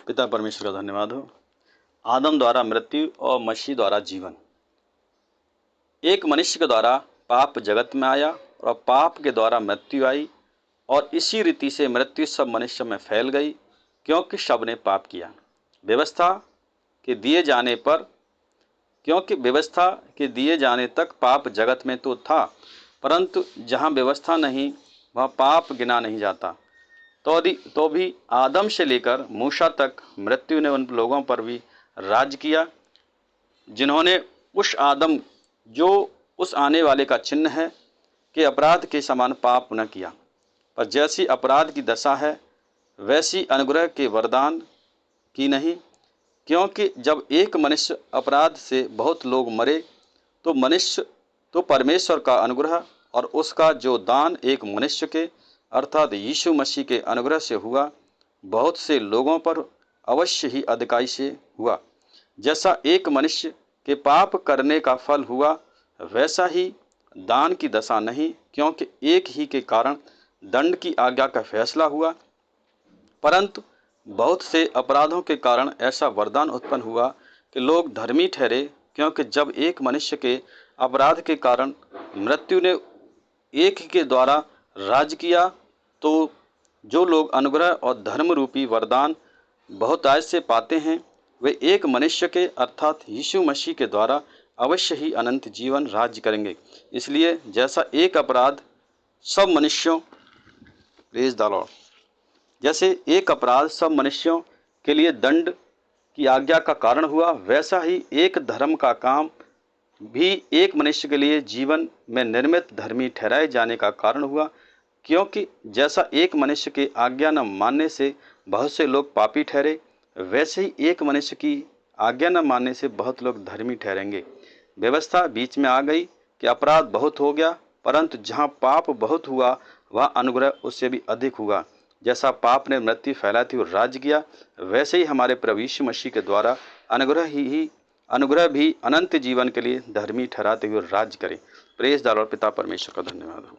पिता परमेश्वर का धन्यवाद हो। आदम द्वारा मृत्यु और मसीह द्वारा जीवन। एक मनुष्य के द्वारा पाप जगत में आया और पाप के द्वारा मृत्यु आई, और इसी रीति से मृत्यु सब मनुष्य में फैल गई, क्योंकि सब ने पाप किया। व्यवस्था के दिए जाने पर क्योंकि व्यवस्था के दिए जाने तक पाप जगत में तो था, परंतु जहाँ व्यवस्था नहीं वहाँ पाप गिना नहीं जाता। तो भी आदम से लेकर मूसा तक मृत्यु ने उन लोगों पर भी राज किया, जिन्होंने उस आदम जो उस आने वाले का चिन्ह है कि अपराध के समान पाप न किया। पर जैसी अपराध की दशा है वैसी अनुग्रह के वरदान की नहीं, क्योंकि जब एक मनुष्य अपराध से बहुत लोग मरे तो परमेश्वर का अनुग्रह और उसका जो दान एक मनुष्य के अर्थात यीशु मसीह के अनुग्रह से हुआ, बहुत से लोगों पर अवश्य ही अधिकाई से हुआ। जैसा एक मनुष्य के पाप करने का फल हुआ, वैसा ही दान की दशा नहीं, क्योंकि एक ही के कारण दंड की आज्ञा का फैसला हुआ, परंतु बहुत से अपराधों के कारण ऐसा वरदान उत्पन्न हुआ कि लोग धर्मी ठहरे। क्योंकि जब एक मनुष्य के अपराध के कारण मृत्यु ने एक ही के द्वारा राज किया, तो जो लोग अनुग्रह और धर्म रूपी वरदान बहुतायत से पाते हैं, वे एक मनुष्य के अर्थात यीशु मसीह के द्वारा अवश्य ही अनंत जीवन राज्य करेंगे। इसलिए जैसा एक अपराध सब मनुष्यों प्रेज द लॉर्ड जैसे एक अपराध सब मनुष्यों के लिए दंड की आज्ञा का कारण हुआ, वैसा ही एक धर्म का काम भी एक मनुष्य के लिए जीवन में निर्मित धर्मी ठहराए जाने का कारण हुआ। क्योंकि जैसा एक मनुष्य के आज्ञा न मानने से बहुत से लोग पापी ठहरे, वैसे ही एक मनुष्य की आज्ञा न मानने से बहुत लोग धर्मी ठहरेंगे। व्यवस्था बीच में आ गई कि अपराध बहुत हो गया, परंतु जहाँ पाप बहुत हुआ वह अनुग्रह उससे भी अधिक हुआ। जैसा पाप ने मृत्यु फैलाई थी और राज्य किया, वैसे ही हमारे प्रभु यीशु मसीह के द्वारा अनुग्रह भी अनंत जीवन के लिए धर्मी ठहराते हुए राज्य करे। Praise the Lord. पिता परमेश्वर का धन्यवाद हो।